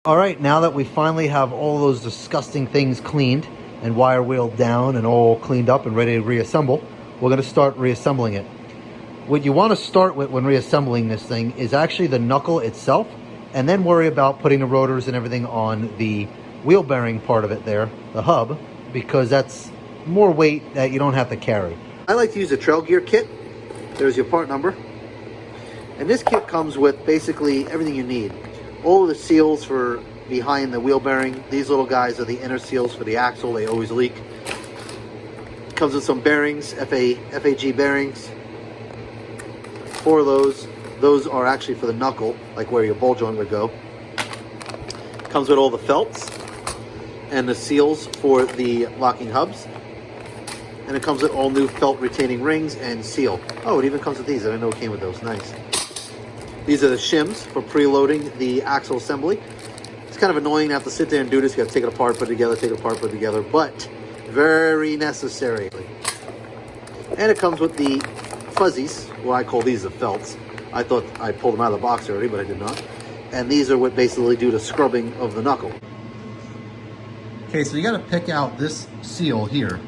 All right, now that we finally have all those disgusting things cleaned and wire wheeled down and all cleaned up and ready to reassemble, we're going to start reassembling it. What you want to start with when reassembling this thing is actually the knuckle itself, and then worry about putting the rotors and everything on the wheel bearing part of it there, the hub, because that's more weight that you don't have to carry. I like to use a trail gear kit. There's your part number. And this kit comes with basically everything you need. All of the seals for behind the wheel bearing. These little guys are the inner seals for the axle. They always leak. Comes with some bearings, FAG bearings. 4 of those. Those are actually for the knuckle, like where your ball joint would go. Comes with all the felts and the seals for the locking hubs. And it comes with all new felt retaining rings and seal. Oh, it even comes with these. I didn't know it came with those. Nice. These are the shims for preloading the axle assembly. It's kind of annoying to have to sit there and do this. You got to take it apart, put it together, take it apart, put it together, but very necessary. And it comes with the fuzzies. Well, I call these the felts. I thought I pulled them out of the box already, but I did not. And these are what basically do the scrubbing of the knuckle. Okay, so you got to pick out this seal here.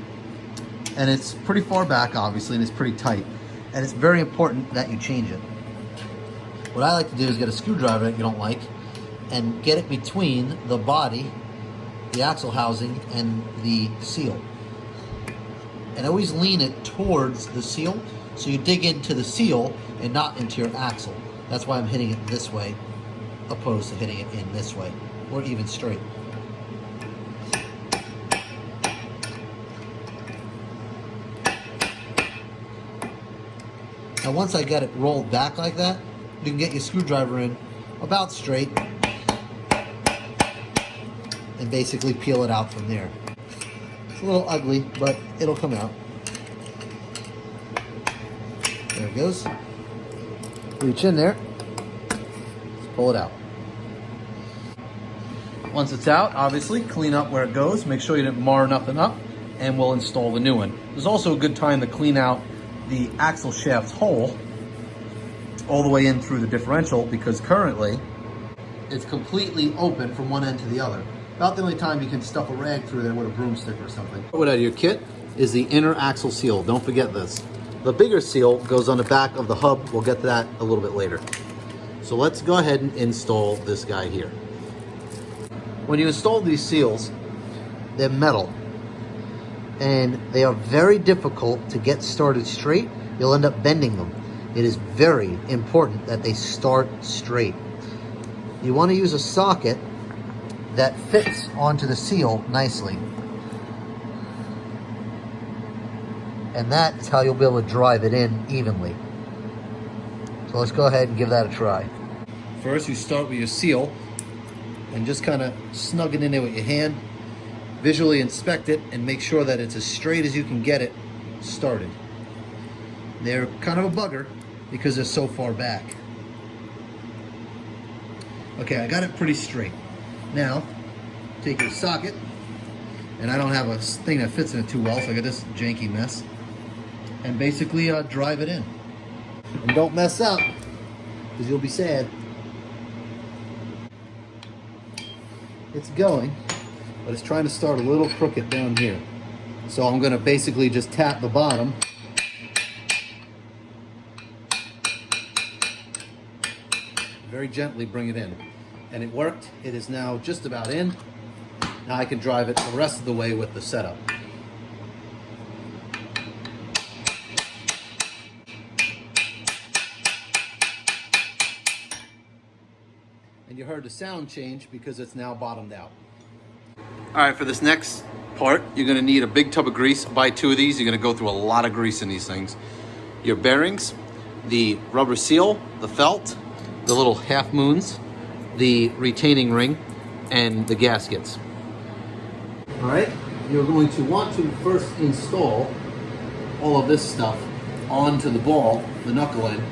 And it's pretty far back, obviously, and it's pretty tight. And it's very important that you change it. What I like to do is get a screwdriver that you don't like and get it between the body, the axle housing, and the seal. And always lean it towards the seal, so you dig into the seal and not into your axle. That's why I'm hitting it this way, opposed to hitting it in this way, or even straight. Now once I get it rolled back like that, you can get your screwdriver in about straight and basically peel it out from there. It's a little ugly, but it'll come out. There it goes. Reach in there, just pull it out. Once it's out, obviously, clean up where it goes. Make sure you didn't mar nothing up, and we'll install the new one. There's also a good time to clean out the axle shaft hole all the way in through the differential, because currently it's completely open from one end to the other. About the only time you can stuff a rag through there with a broomstick or something. What out of your kit is the inner axle seal. Don't forget this. The bigger seal goes on the back of the hub. We'll get to that a little bit later. So let's go ahead and install this guy here. When you install these seals, they're metal and they are very difficult to get started straight. You'll end up bending them. It is very important that they start straight. You want to use a socket that fits onto the seal nicely. And that is how you'll be able to drive it in evenly. So let's go ahead and give that a try. First, you start with your seal and just kind of snug it in there with your hand. Visually inspect it and make sure that it's as straight as you can get it started. They're kind of a bugger because they're so far back. Okay, I got it pretty straight. Now, take your socket, and I don't have a thing that fits in it too well, so I got this janky mess, and basically drive it in. And don't mess up, because you'll be sad. It's going, but it's trying to start a little crooked down here. So I'm gonna basically just tap the bottom. Very gently bring it in. And it worked. It is now just about in. Now I can drive it the rest of the way with the setup. And you heard the sound change because it's now bottomed out. All right, for this next part, you're gonna need a big tub of grease. Buy 2 of these. You're gonna go through a lot of grease in these things. Your bearings, the rubber seal, the felt, the little half moons, the retaining ring, and the gaskets. All right, you're going to want to first install all of this stuff onto the ball, the knuckle end,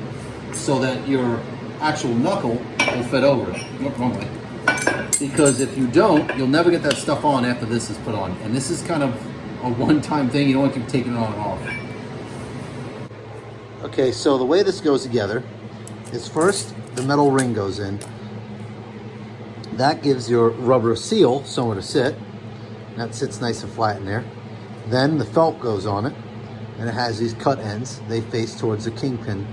so that your actual knuckle will fit over it. Look wrong way. Because if you don't, you'll never get that stuff on after this is put on. And this is kind of a one-time thing. You don't want to keep taking it on and off. Okay, so the way this goes together is first the metal ring goes in. That gives your rubber seal somewhere to sit. That sits nice and flat in there. Then the felt goes on it, and it has these cut ends. They face towards the kingpin.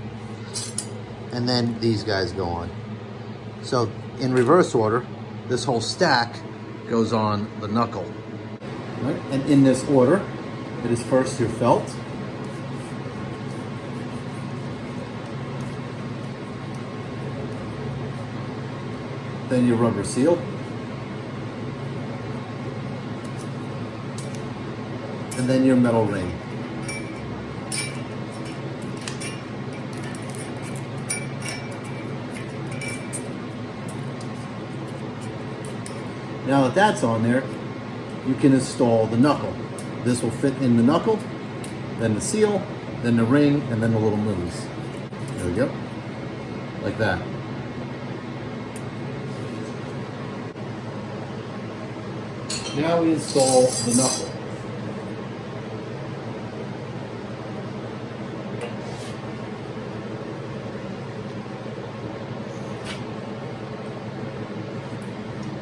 And then these guys go on. So in reverse order, this whole stack goes on the knuckle. Right? And in this order, it is first your felt. Then your rubber seal. And then your metal ring. Now that that's on there, you can install the knuckle. This will fit in the knuckle, then the seal, then the ring, and then the little moves. There we go. Like that. Now we install the knuckle.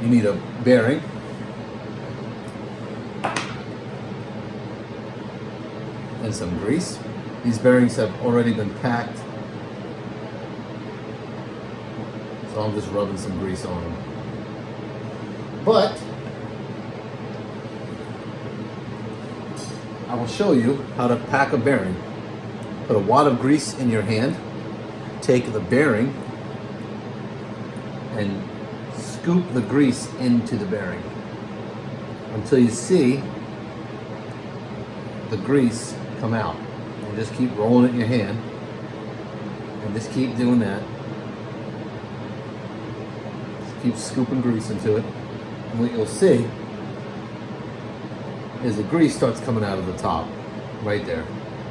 You need a bearing. And some grease. These bearings have already been packed, so I'm just rubbing some grease on them. But I will show you how to pack a bearing. Put a wad of grease in your hand, take the bearing, and scoop the grease into the bearing until you see the grease come out. And just keep rolling it in your hand, and just keep doing that. Just keep scooping grease into it, and what you'll see is the grease starts coming out of the top, right there.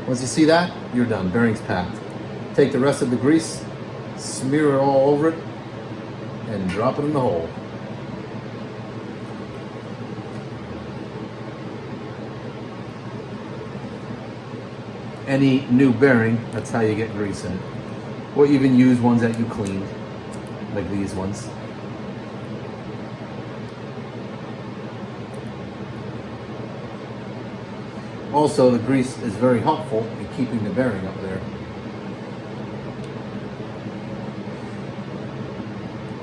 Once you see that, you're done. Bearing's packed. Take the rest of the grease, smear it all over it, and drop it in the hole. Any new bearing, that's how you get grease in it. Or even use ones that you cleaned, like these ones. Also, the grease is very helpful in keeping the bearing up there.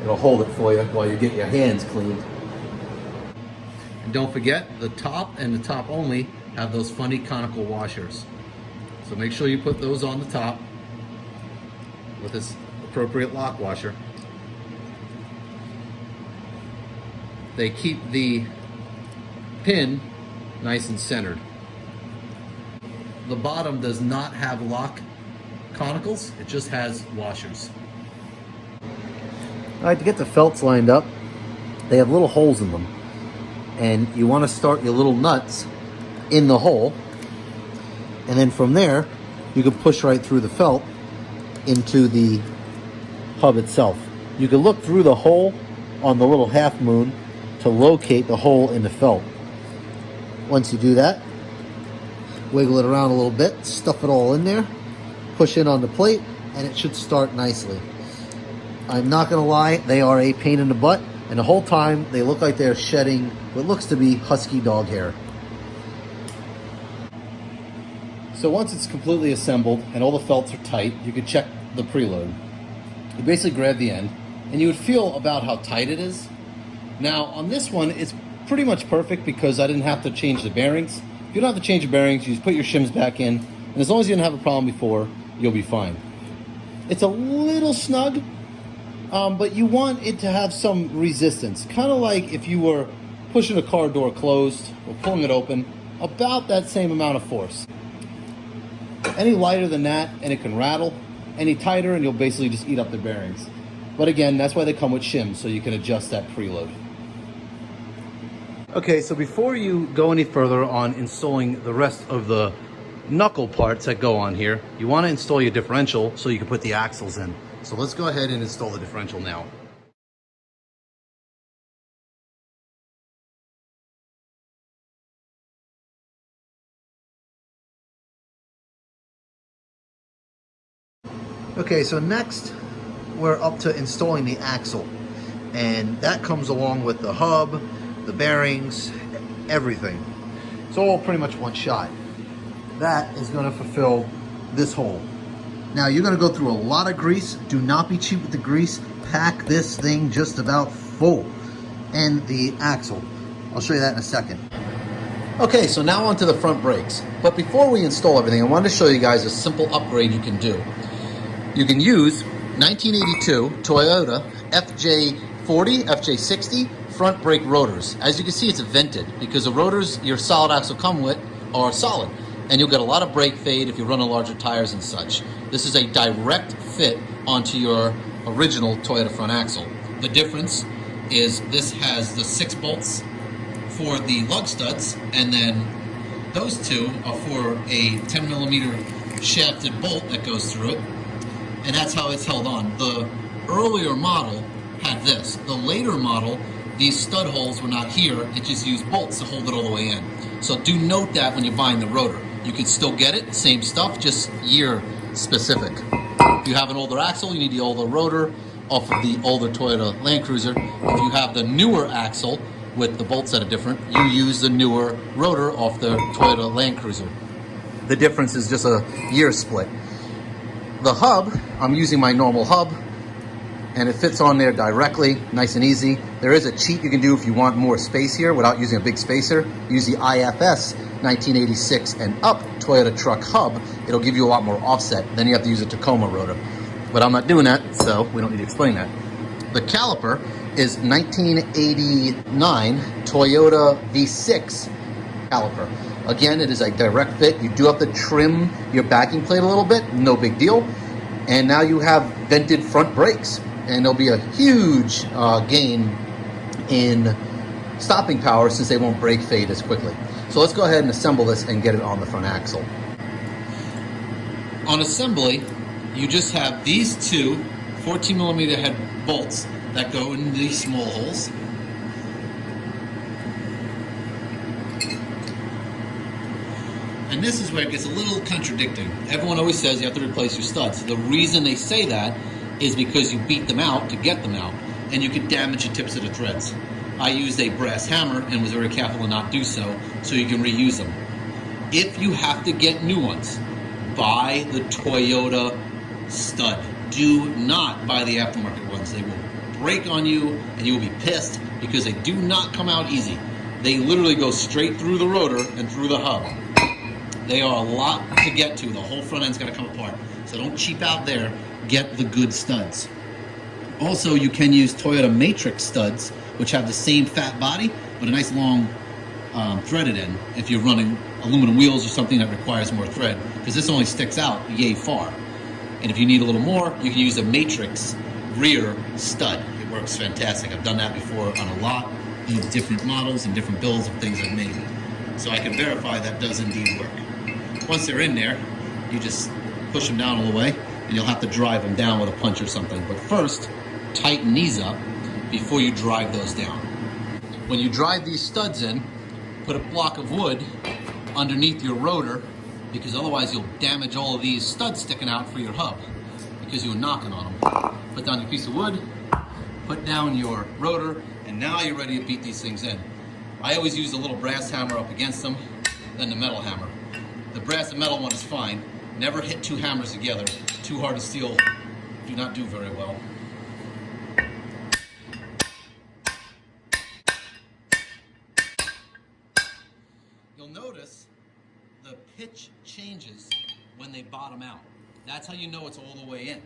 It'll hold it for you while you get your hands cleaned. And don't forget, the top and the top only have those funny conical washers. So make sure you put those on the top with this appropriate lock washer. They keep the pin nice and centered. The bottom does not have lock conicals, it just has washers. All right, to get the felts lined up, they have little holes in them. And you want to start your little nuts in the hole. And then from there, you can push right through the felt into the hub itself. You can look through the hole on the little half moon to locate the hole in the felt. Once you do that, wiggle it around a little bit, stuff it all in there, push in on the plate, and it should start nicely. I'm not gonna lie, they are a pain in the butt, and the whole time they look like they're shedding what looks to be husky dog hair. So once it's completely assembled and all the felts are tight, you can check the preload. You basically grab the end, and you would feel about how tight it is. Now on this one, it's pretty much perfect because I didn't have to change the bearings. If you don't have to change your bearings, you just put your shims back in, and as long as you didn't have a problem before, you'll be fine. It's a little snug, but you want it to have some resistance. Kind of like if you were pushing a car door closed or pulling it open, about that same amount of force. Any lighter than that, and it can rattle. Any tighter, and you'll basically just eat up the bearings. But again, that's why they come with shims, so you can adjust that preload. Okay, so before you go any further on installing the rest of the knuckle parts that go on here, you want to install your differential so you can put the axles in. So let's go ahead and install the differential now. Okay, so next we're up to installing the axle. And that comes along with the hub, the bearings, everything. It's all pretty much one shot. That is going to fulfill this hole. Now you're going to go through a lot of grease. Do not be cheap with the grease. Pack this thing just about full. And the axle. I'll show you that in a second. Okay, so now onto the front brakes. But before we install everything, I wanted to show you guys a simple upgrade you can do. You can use 1982 Toyota FJ40, FJ60 front brake rotors. As you can see, it's vented because the rotors your solid axle come with are solid. And you'll get a lot of brake fade if you run on larger tires and such. This is a direct fit onto your original Toyota front axle. The difference is this has the 6 bolts for the lug studs, and then those 2 are for a 10mm shafted bolt that goes through it, and that's how it's held on. The earlier model had this. The later model, these stud holes were not here. It just used bolts to hold it all the way in. So do note that when you're buying the rotor. You can still get it, same stuff, just year specific. If you have an older axle, you need the older rotor off of the older Toyota Land Cruiser. If you have the newer axle with the bolts that are different, you use the newer rotor off the Toyota Land Cruiser. The difference is just a year split. The hub, I'm using my normal hub, and it fits on there directly, nice and easy. There is a cheat you can do if you want more space here without using a big spacer. Use the IFS 1986 and up Toyota truck hub. It'll give you a lot more offset. Then you have to use a Tacoma rotor. But I'm not doing that, so we don't need to explain that. The caliper is 1989 Toyota V6 caliper. Again, it is a direct fit. You do have to trim your backing plate a little bit, no big deal. And now you have vented front brakes. And there'll be a huge gain in stopping power since they won't brake fade as quickly. So let's go ahead and assemble this and get it on the front axle. On assembly, you just have these 2 14mm head bolts that go in these small holes. And this is where it gets a little contradicting. Everyone always says you have to replace your studs. The reason they say that is because you beat them out to get them out, and you could damage the tips of the threads. I used a brass hammer and was very careful to not do so you can reuse them. If you have to get new ones, buy the Toyota stud. Do not buy the aftermarket ones. They will break on you and you will be pissed because they do not come out easy. They literally go straight through the rotor and through the hub. They are a lot to get to. The whole front end's got to come apart. So don't cheap out there. Get the good studs. Also, you can use Toyota Matrix studs, which have the same fat body, but a nice long threaded end if you're running aluminum wheels or something that requires more thread, because this only sticks out yay far. And if you need a little more, you can use a Matrix rear stud. It works fantastic. I've done that before on a lot of different models and different builds of things I've made. So I can verify that does indeed work. Once they're in there, you just push them down all the way, and you'll have to drive them down with a punch or something. But first, tighten these up before you drive those down. When you drive these studs in, put a block of wood underneath your rotor, because otherwise you'll damage all of these studs sticking out for your hub because you were knocking on them. Put down your piece of wood, put down your rotor, and now you're ready to beat these things in. I always use a little brass hammer up against them, then the metal hammer. The brass and metal one is fine. Never hit 2 hammers together. Too hard to steel. Do not do very well. You'll notice the pitch changes when they bottom out. That's how you know it's all the way in.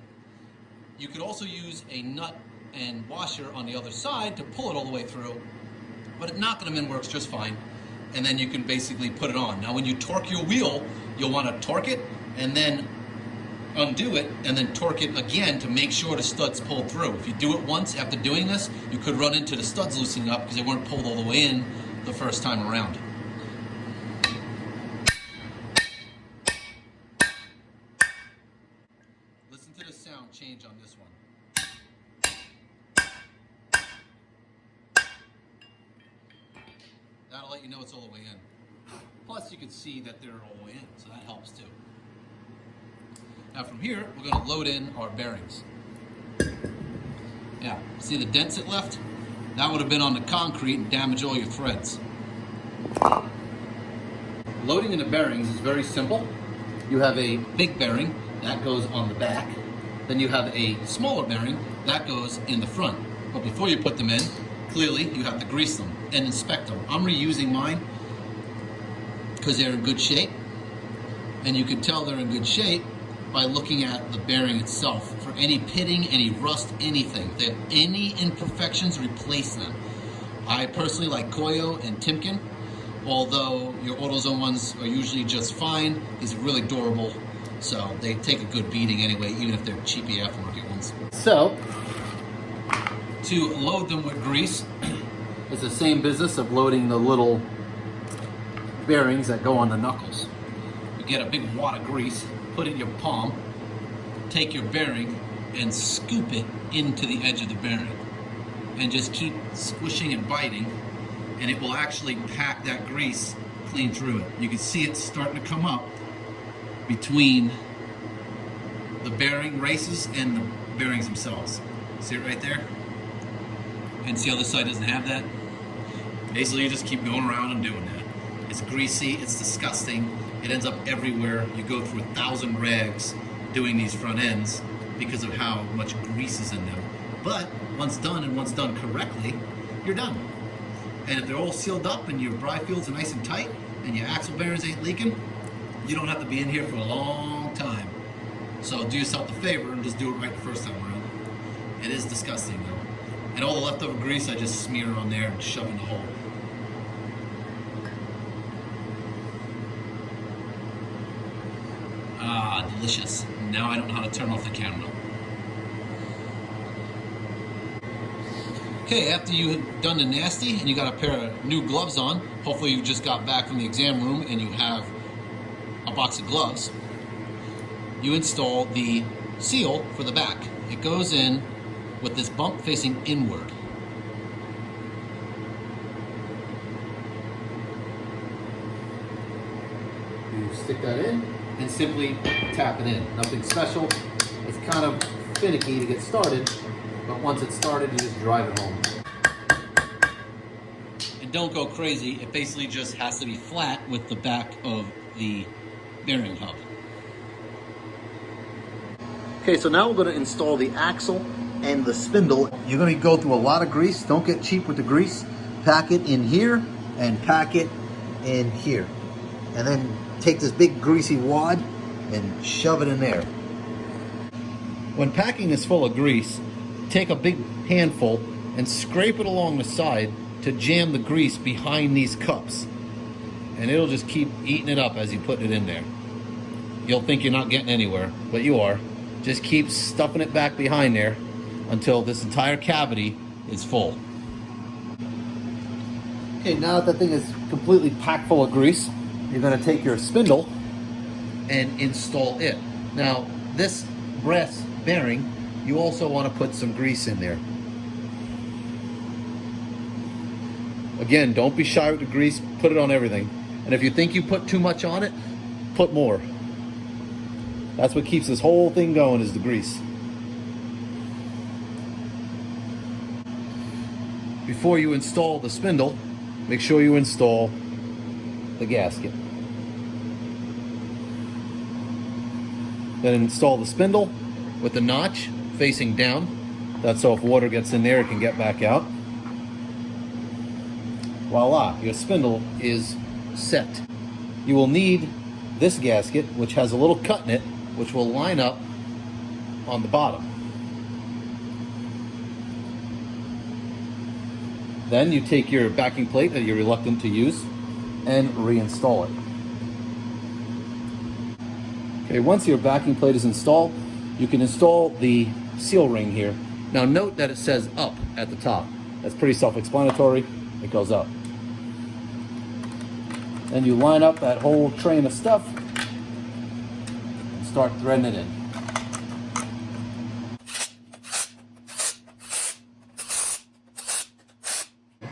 You could also use a nut and washer on the other side to pull it all the way through, but knocking them in works just fine. And then you can basically put it on. Now when you torque your wheel, you'll want to torque it and then undo it and then torque it again to make sure the studs pull through. If you do it once after doing this, you could run into the studs loosening up because they weren't pulled all the way in the first time around. Listen to the sound change on this one. That'll let you know it's all the way in. Plus you can see that they're all the way in, so that helps too. Now from here, we're going to load in our bearings. Yeah, see the dents it left? That would have been on the concrete and damaged all your threads. Loading in the bearings is very simple. You have a big bearing that goes on the back. Then you have a smaller bearing that goes in the front. But before you put them in, clearly you have to grease them and inspect them. I'm reusing mine because they're in good shape. And you can tell they're in good shape by looking at the bearing itself. For any pitting, any rust, anything. If they have any imperfections, replace them. I personally like Koyo and Timken, although your AutoZone ones are usually just fine. These are really durable, so they take a good beating anyway, even if they're cheapy aftermarket ones. So, to load them with grease, it's the same business of loading the little bearings that go on the knuckles. You get a big wad of grease, put it in your palm, take your bearing and scoop it into the edge of the bearing and just keep squishing and biting, and it will actually pack that grease clean through it. You can see it starting to come up between the bearing races and the bearings themselves. See it right there? And see how this side doesn't have that? Basically, you just keep going around and doing that. It's greasy, it's disgusting. It ends up everywhere. You go through 1,000 rags doing these front ends because of how much grease is in them. But once done, and once done correctly, you're done. And if they're all sealed up and your Birfields are nice and tight and your axle bearings ain't leaking, you don't have to be in here for a long time. So do yourself a favor and just do it right the first time around. It is disgusting though. And all the leftover grease I just smear on there and shove in the hole. Ah, delicious. Now I don't know how to turn off the camera. Okay, after you've done the nasty and you got a pair of new gloves on, hopefully you just got back from the exam room and you have a box of gloves, you install the seal for the back. It goes in with this bump facing inward. You stick that in and simply tap it in. Nothing special. It's kind of finicky to get started, but once it's started, you just drive it home. And don't go crazy. It basically just has to be flat with the back of the bearing hub. Okay, so now we're going to install the axle and the spindle. You're going to go through a lot of grease. Don't get cheap with the grease. Pack it in here and pack it in here. And then take this big greasy wad and shove it in there. When packing this full of grease, take a big handful and scrape it along the side to jam the grease behind these cups. And it'll just keep eating it up as you put it in there. You'll think you're not getting anywhere, but you are. Just keep stuffing it back behind there until this entire cavity is full. Okay, now that the thing is completely packed full of grease, you're going to take your spindle and install it. Now, this brass bearing, you also want to put some grease in there. Again, don't be shy with the grease, put it on everything. And if you think you put too much on it, put more. That's what keeps this whole thing going, is the grease. Before you install the spindle, make sure you install the gasket. Then install the spindle with the notch facing down. That's so if water gets in there, it can get back out. Voila, your spindle is set. You will need this gasket, which has a little cut in it, which will line up on the bottom. Then you take your backing plate that you're reluctant to use and reinstall it. Okay, once your backing plate is installed, you can install the seal ring here. Now note that it says up at the top. That's pretty self-explanatory. It goes up. Then you line up that whole train of stuff and start threading it in.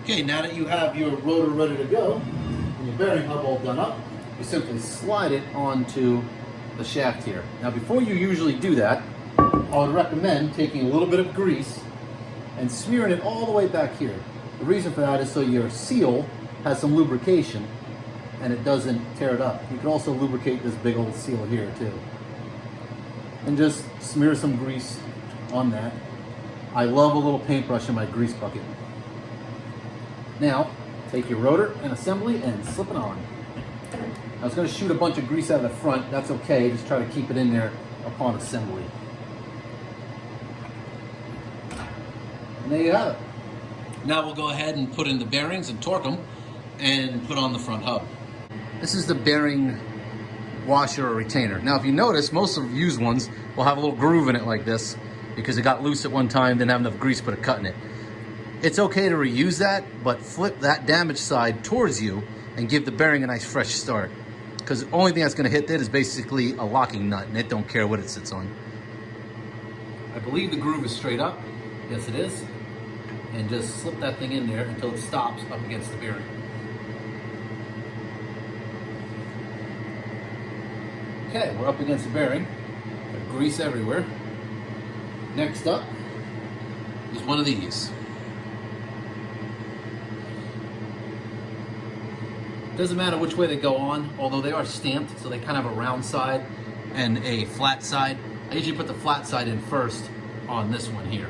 Okay, now that you have your rotor ready to go and your bearing hub all done up, you simply slide it onto the shaft here. Now before you usually do that, I would recommend taking a little bit of grease and smearing it all the way back here. The reason for that is so your seal has some lubrication and it doesn't tear it up. You can also lubricate this big old seal here too. And just smear some grease on that. I love a little paintbrush in my grease bucket. Now, take your rotor and assembly and slip it on. I was going to shoot a bunch of grease out of the front. That's okay. Just try to keep it in there upon assembly. And there you have it. Now we'll go ahead and put in the bearings and torque them and put on the front hub. This is the bearing washer or retainer. Now if you notice, most of the used ones will have a little groove in it like this because it got loose at one time, didn't have enough grease, put a cut in it. It's okay to reuse that, but flip that damaged side towards you and give the bearing a nice fresh start. Because the only thing that's going to hit that is basically a locking nut, and it don't care what it sits on. I believe the groove is straight up. Yes, it is. And just slip that thing in there until it stops up against the bearing. Okay, we're up against the bearing. Got grease everywhere. Next up is one of these. Doesn't matter which way they go on, although they are stamped, so they kind of have a round side and a flat side. I usually put the flat side in first on this one here.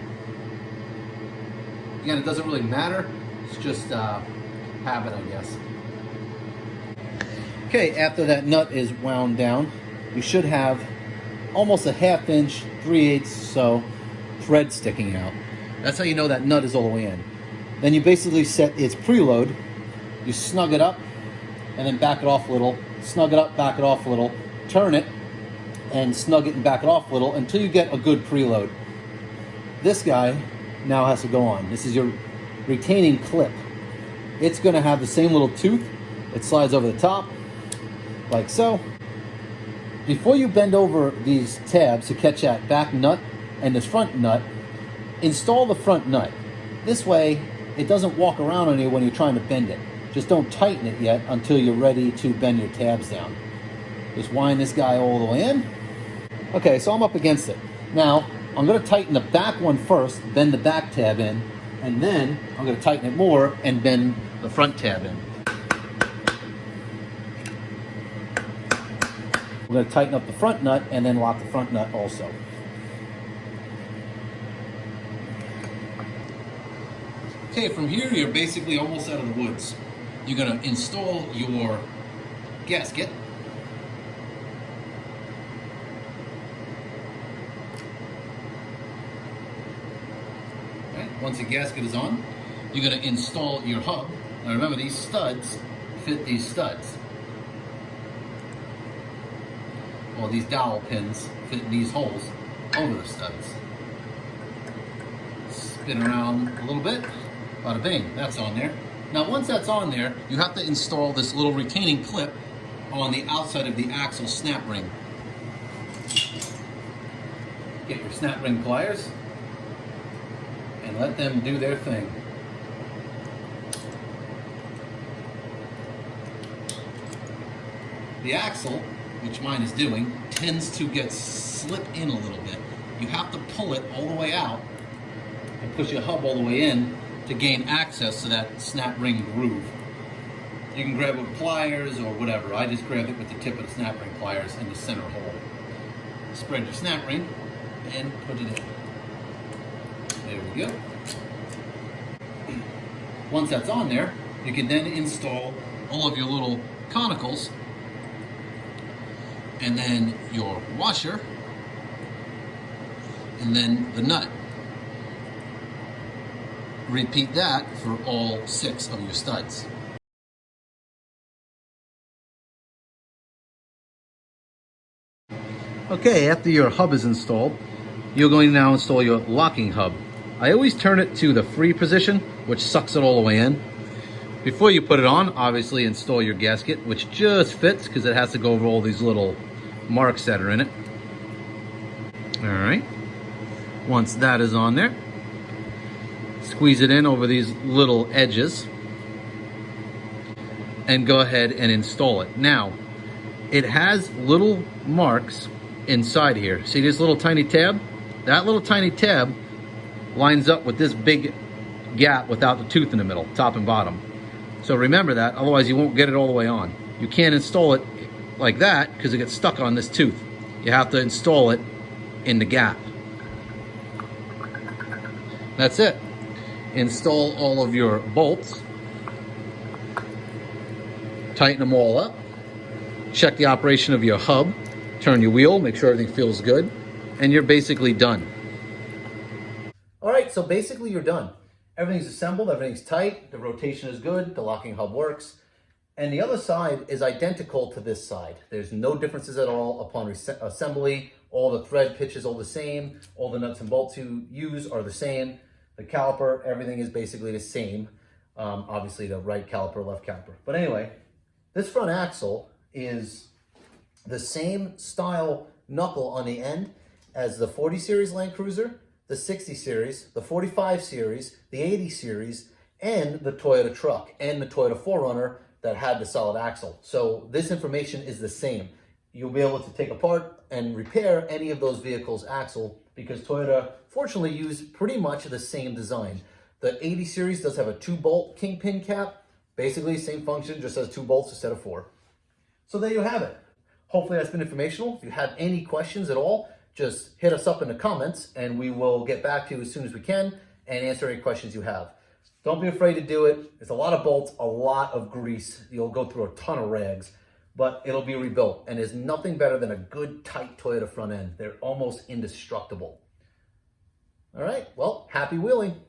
Again, it doesn't really matter. It's just habit, I guess. Okay, after that nut is wound down, you should have almost a 1/2 inch, 3/8 so thread sticking out. That's how you know that nut is all the way in. Then you basically set its preload. You snug it up and then back it off a little, snug it up, back it off a little, turn it and snug it and back it off a little until you get a good preload. This guy now has to go on. This is your retaining clip. It's going to have the same little tooth. It slides over the top like so. Before you bend over these tabs to catch that back nut and this front nut, install the front nut. This way it doesn't walk around on you when you're trying to bend it. Just don't tighten it yet until you're ready to bend your tabs down. Just wind this guy all the way in. Okay, so I'm up against it. Now, I'm going to tighten the back one first, bend the back tab in, and then I'm going to tighten it more and bend the front tab in. We're going to tighten up the front nut and then lock the front nut also. Okay, from here you're basically almost out of the woods. You're going to install your gasket. Once the gasket is on, you're going to install your hub. Now remember, these studs fit these studs. Well, these dowel pins fit these holes over the studs. Spin around a little bit, bada bing, that's on there. Now once that's on there, you have to install this little retaining clip on the outside of the axle snap ring. Get your snap ring pliers and let them do their thing. The axle, which mine is doing, tends to get slip in a little bit. You have to pull it all the way out and push your hub all the way in to gain access to that snap ring groove. You can grab it with pliers or whatever. I just grab it with the tip of the snap ring pliers in the center hole. Spread your snap ring and put it in. There we go. Once that's on there, you can then install all of your little conicals and then your washer and then the nut. Repeat that for all 6 of your studs. Okay, after your hub is installed, you're going to now install your locking hub. I always turn it to the free position, which sucks it all the way in. Before you put it on, obviously install your gasket, which just fits because it has to go over all these little marks that are in it. All right. Once that is on there, squeeze it in over these little edges and go ahead and install it. Now, it has little marks inside here. See this little tiny tab? That little tiny tab lines up with this big gap without the tooth in the middle, top and bottom. So remember that, otherwise you won't get it all the way on. You can't install it like that because it gets stuck on this tooth. You have to install it in the gap. That's it. Install all of your bolts. Tighten them all up. Check the operation of your hub. Turn your wheel, make sure everything feels good. And you're basically done. All right, so basically you're done. Everything's assembled, everything's tight, the rotation is good, the locking hub works. And the other side is identical to this side. There's no differences at all upon assembly. All the thread pitch is all the same. All the nuts and bolts you use are the same. The caliper, everything is basically the same. Obviously the right caliper, left caliper. But anyway, this front axle is the same style knuckle on the end as the 40 series Land Cruiser, the 60 series, the 45 series, the 80 series, and the Toyota truck, and the Toyota 4Runner that had the solid axle. So this information is the same. You'll be able to take apart and repair any of those vehicles' axle because Toyota, fortunately, used pretty much the same design. The 80 series does have a 2-bolt kingpin cap. Basically, same function, just has 2 bolts instead of 4. So there you have it. Hopefully that's been informational. If you have any questions at all, just hit us up in the comments and we will get back to you as soon as we can and answer any questions you have. Don't be afraid to do it. It's a lot of bolts, a lot of grease. You'll go through a ton of rags, but it'll be rebuilt. And there's nothing better than a good, tight Toyota front end. They're almost indestructible. All right, well, happy wheeling.